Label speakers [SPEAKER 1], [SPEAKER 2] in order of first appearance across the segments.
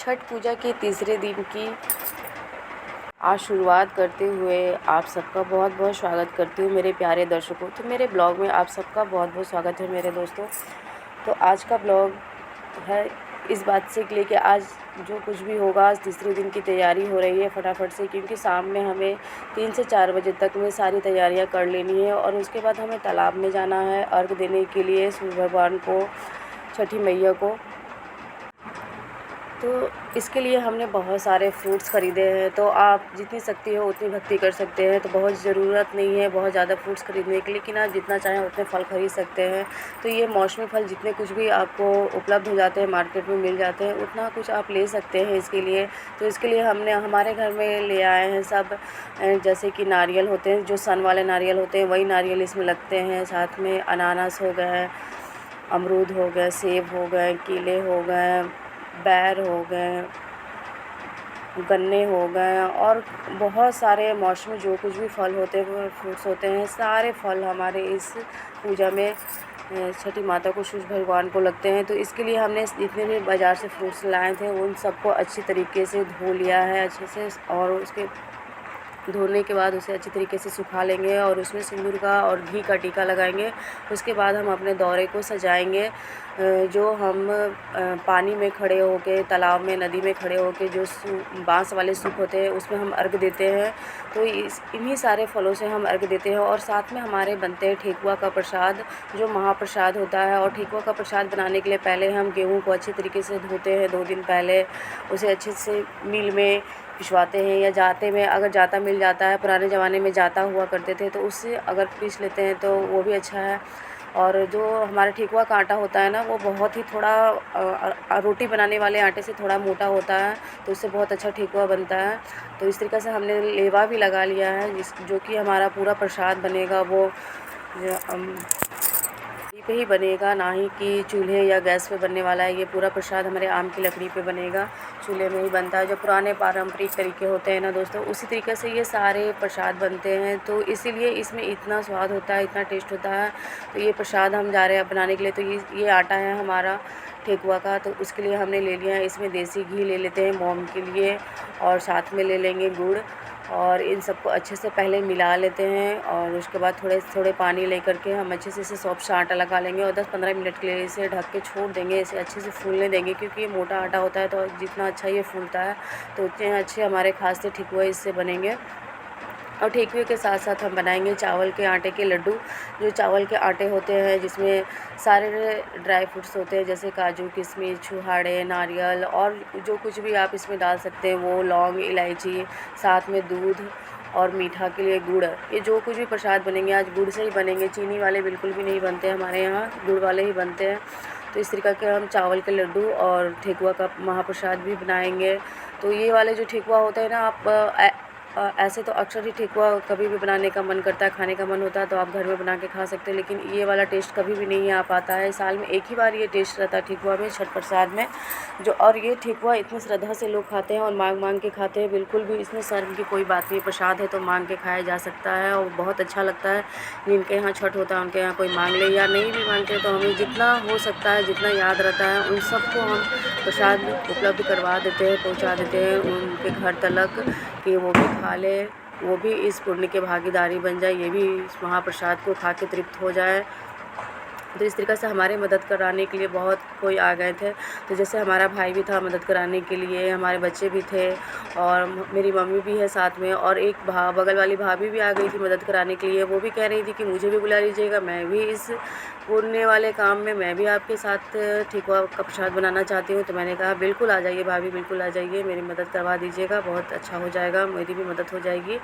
[SPEAKER 1] छठ पूजा के तीसरे दिन की आज शुरुआत करते हुए आप सबका बहुत बहुत स्वागत करती हूँ मेरे प्यारे दर्शकों। तो मेरे ब्लॉग में आप सबका बहुत बहुत स्वागत है मेरे दोस्तों। तो आज का ब्लॉग है इस बात से के लिए कि आज जो कुछ भी होगा, आज तीसरे दिन की तैयारी हो रही है फटाफट से, क्योंकि शाम में हमें 3 से 4 बजे तक में सारी तैयारियां कर लेनी है और उसके बाद हमें तालाब में जाना है अर्घ देने के लिए सूर्य भगवान को, छठी मैया को। तो इसके लिए हमने बहुत सारे फ्रूट्स ख़रीदे हैं। तो आप जितनी शक्ति हो उतनी भक्ति कर सकते हैं। तो बहुत ज़रूरत नहीं है बहुत ज़्यादा फ्रूट्स ख़रीदने की, लेकिन आप जितना चाहें उतने फल ख़रीद सकते हैं। तो ये मौसमी फल जितने कुछ भी आपको उपलब्ध हो जाते हैं, मार्केट में मिल जाते हैं, उतना कुछ आप ले सकते हैं इसके लिए। तो इसके लिए हमने हमारे घर में ले आए हैं सब, जैसे कि नारियल होते हैं, जो सन वाले नारियल होते हैं वही नारियल इसमें लगते हैं। साथ में अनानास हो गए, अमरूद हो गए, सेब हो गए, केले हो गए, बैर हो गए, गन्ने हो गए और बहुत सारे मौसमी जो कुछ भी फल होते हैं, फ्रूट्स होते हैं, सारे फल हमारे इस पूजा में छठी माता को, सूर्य भगवान को लगते हैं। तो इसके लिए हमने जितने भी बाज़ार से फ्रूट्स लाए थे उन सबको अच्छी तरीके से धो लिया है अच्छे से, और उसके धोने के बाद उसे अच्छी तरीके से सुखा लेंगे और उसमें सिंदूर का और घी का टीका लगाएंगे। उसके बाद हम अपने दौरे को सजाएंगे। जो हम पानी में खड़े होके, तालाब में, नदी में खड़े होके जो बांस वाले सूप होते हैं उसमें हम अर्घ देते हैं। तो इन्हीं सारे फलों से हम अर्घ देते हैं। और साथ में हमारे बनते हैं ठेकुआ का प्रसाद, जो महाप्रसाद होता है। और ठेकुआ का प्रसाद बनाने के लिए पहले हम गेहूँ को अच्छे तरीके से धोते हैं 2 दिन पहले, उसे अच्छे से मिल में पिसवाते हैं या जाते में, अगर जाता मिल जाता है, पुराने ज़माने में जाता हुआ करते थे, तो उससे अगर पीस लेते हैं तो वो भी अच्छा है। और जो हमारा ठेकुआ का आटा होता है ना, वो बहुत ही थोड़ा रोटी बनाने वाले आटे से थोड़ा मोटा होता है, तो उससे बहुत अच्छा ठेकुआ बनता है। तो इस तरीक़े से हमने लेवा भी लगा लिया है, जो कि हमारा पूरा प्रसाद बनेगा वो पे ही बनेगा, ना ही कि चूल्हे या गैस पे बनने वाला है। ये पूरा प्रसाद हमारे आम की लकड़ी पे बनेगा, चूल्हे में ही बनता है, जो पुराने पारंपरिक तरीके होते हैं ना दोस्तों, उसी तरीके से ये सारे प्रसाद बनते हैं। तो इसीलिए इसमें इतना स्वाद होता है, इतना टेस्ट होता है। तो ये प्रसाद हम जा रहे हैं बनाने के लिए। तो ये आटा है हमारा ठेकुआ का, तो उसके लिए हमने ले लिया है। इसमें देसी घी ले लेते हैं मोम के लिए, और साथ में ले लेंगे गुड़, और इन सबको अच्छे से पहले मिला लेते हैं। और उसके बाद थोड़े थोड़े पानी लेकर के हम अच्छे से इसे सॉफ्ट सा आटा लगा लेंगे और 10-15 मिनट के लिए इसे ढक के छोड़ देंगे। इसे अच्छे से फूलने देंगे, क्योंकि ये मोटा आटा होता है, तो जितना अच्छा ये फूलता है तो उतने अच्छे हमारे खासे ठेकुआ इससे बनेंगे। और ठेकुए के साथ साथ हम बनाएंगे चावल के आटे के लड्डू। जो चावल के आटे होते हैं जिसमें सारे ड्राई फ्रूट्स होते हैं, जैसे काजू, किशमिश, छुहाड़े, नारियल, और जो कुछ भी आप इसमें डाल सकते हैं वो, लौंग, इलायची, साथ में दूध, और मीठा के लिए गुड़। ये जो कुछ भी प्रसाद बनेंगे आज गुड़ से ही बनेंगे, चीनी वाले बिल्कुल भी नहीं बनते हमारे यहाँ, गुड़ वाले ही बनते हैं। तो इस तरीक़े के हम चावल के लड्डू और ठेकुआ का महाप्रसाद भी बनाएंगे। तो ये वाले जो ठेकुआ होता है ना, आप ऐसे तो अक्सर ही ठेकुआ कभी भी बनाने का मन करता है, खाने का मन होता है तो आप घर में बना के खा सकते हैं, लेकिन ये वाला टेस्ट कभी भी नहीं आ पाता है। साल में एक ही बार ये टेस्ट रहता है ठेकुआ में, छठ प्रसाद में जो। और ये ठेकुआ इतनी श्रद्धा से लोग खाते हैं और मांग के खाते हैं, बिल्कुल भी इसमें शर्म की कोई बात नहीं। प्रसाद है तो मांग के खाया जा सकता है और बहुत अच्छा लगता है। जिनके यहाँ छठ होता है उनके यहाँ कोई मांग ले या नहीं भी मांगते, तो हमें जितना हो सकता है, जितना याद रहता है, उन सबको हम प्रसाद उपलब्ध करवा देते हैं, पहुँचा देते हैं उनके घर तक, कि वो भी खा ले, वो भी इस पुण्य के भागीदारी बन जाए, ये भी इस महाप्रसाद को खा के तृप्त हो जाए। तो इस तरीक़े से हमारे मदद कराने के लिए बहुत कोई आ गए थे। तो जैसे हमारा भाई भी था मदद कराने के लिए, हमारे बच्चे भी थे, और मेरी मम्मी भी है साथ में, और एक बगल वाली भाभी भी आ गई थी मदद कराने के लिए। वो भी कह रही थी कि मुझे भी बुला लीजिएगा, मैं भी इस पुण्य वाले काम में मैं भी आपके साथ ठेकुआ का प्रसाद बनाना चाहती हूँ। तो मैंने कहा बिल्कुल आ जाइए भाभी, बिल्कुल आ जाइए, मेरी मदद करवा दीजिएगा, बहुत अच्छा हो जाएगा, मेरी भी मदद हो जाएगी।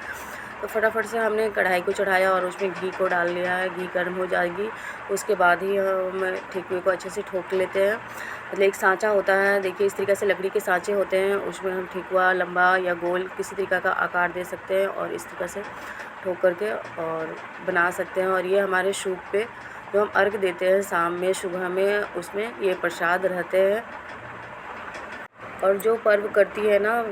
[SPEAKER 1] तो फटाफट से हमने कढ़ाई को चढ़ाया और उसमें घी को डाल लिया है। घी गर्म हो जाएगी उसके बाद ही हम ठेकुए को अच्छे से ठोक लेते हैं। मतलब एक सांचा होता है, देखिए इस तरीक़े से लकड़ी के सांचे होते हैं, उसमें हम ठेकुआ लंबा या गोल किसी तरीक़े का आकार दे सकते हैं और इस तरीक़े से ठोक करके और बना सकते हैं। और ये हमारे सूप पे जो हम अर्घ देते हैं शाम में, सुबह में, उसमें ये प्रसाद रहते हैं। और जो पर्व करती है ना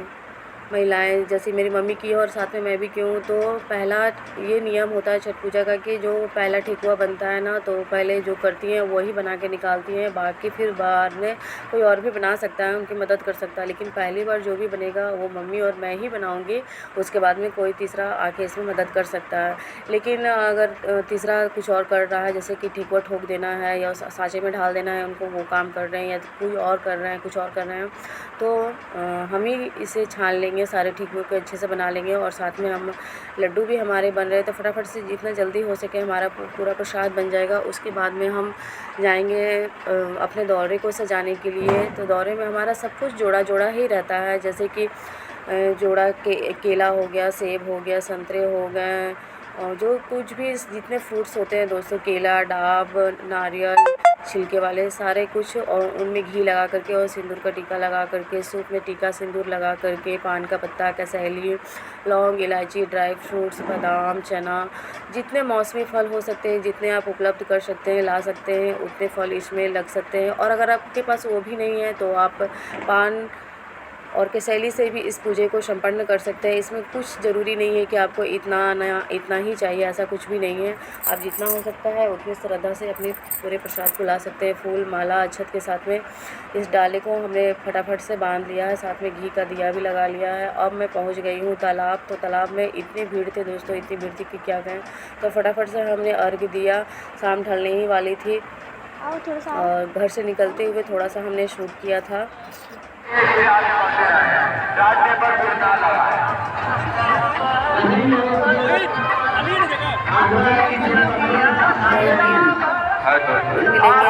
[SPEAKER 1] महिलाएं, जैसे मेरी मम्मी की है और साथ में मैं भी की हूँ, तो पहला ये नियम होता है छठ पूजा का कि जो पहला ठेकुआ बनता है ना, तो पहले जो करती हैं वही बना के निकालती हैं। बाकी फिर बाद में कोई और भी बना सकता है, उनकी मदद कर सकता है, लेकिन पहली बार जो भी बनेगा वो मम्मी और मैं ही बनाऊँगी। उसके बाद में कोई तीसरा आके इसमें मदद कर सकता है। लेकिन अगर तीसरा कुछ और कर रहा है, जैसे कि ठेकुआ ठोक देना है या साँचे में ढाल देना है उनको, वो काम कर रहे हैं या कोई और कर रहे हैं, कुछ और कर रहे हैं, तो हम ही इसे छान लेंगे, सारे ठेकुए को अच्छे से बना लेंगे। और साथ में हम लड्डू भी हमारे बन रहे हैं, तो फटाफट से जितना जल्दी हो सके हमारा पूरा प्रसाद बन जाएगा। उसके बाद में हम जाएंगे अपने दौरे को सजाने के लिए। तो दौरे में हमारा सब कुछ जोड़ा जोड़ा ही रहता है, जैसे कि जोड़ा केला हो गया, सेब हो गया, संतरे हो गए, और जो कुछ भी जितने फ्रूट्स होते हैं दोस्तों, केला, डाब, नारियल, छिलके वाले सारे कुछ, और उनमें घी लगा करके और सिंदूर का टीका लगा करके, सूप में टीका सिंदूर लगा करके, पान का पत्ता, कसैली, लौंग, इलायची, ड्राई फ्रूट्स, बादाम, चना, जितने मौसमी फल हो सकते हैं, जितने आप उपलब्ध कर सकते हैं, ला सकते हैं, उतने फल इसमें लग सकते हैं। और अगर आपके पास वो भी नहीं है तो आप पान और कसैली से भी इस पूजे को संपन्न कर सकते हैं। इसमें कुछ ज़रूरी नहीं है कि आपको इतना ही चाहिए, ऐसा कुछ भी नहीं है। आप जितना हो सकता है उतनी श्रद्धा से अपने पूरे प्रसाद को ला सकते हैं। फूल माला अक्षत के साथ में इस डाले को हमने फटाफट से बांध लिया है, साथ में घी का दिया भी लगा लिया है। अब मैं पहुंच गई हूँ तालाब। तो तालाब में इतनी भीड़ थी दोस्तों, इतनी भीड़ थी कि क्या कहें। तो फटाफट से हमने अर्घ्य दिया, शाम ढलने ही वाली थी और घर से निकलते हुए थोड़ा सा हमने शूट किया था। मिलेंगे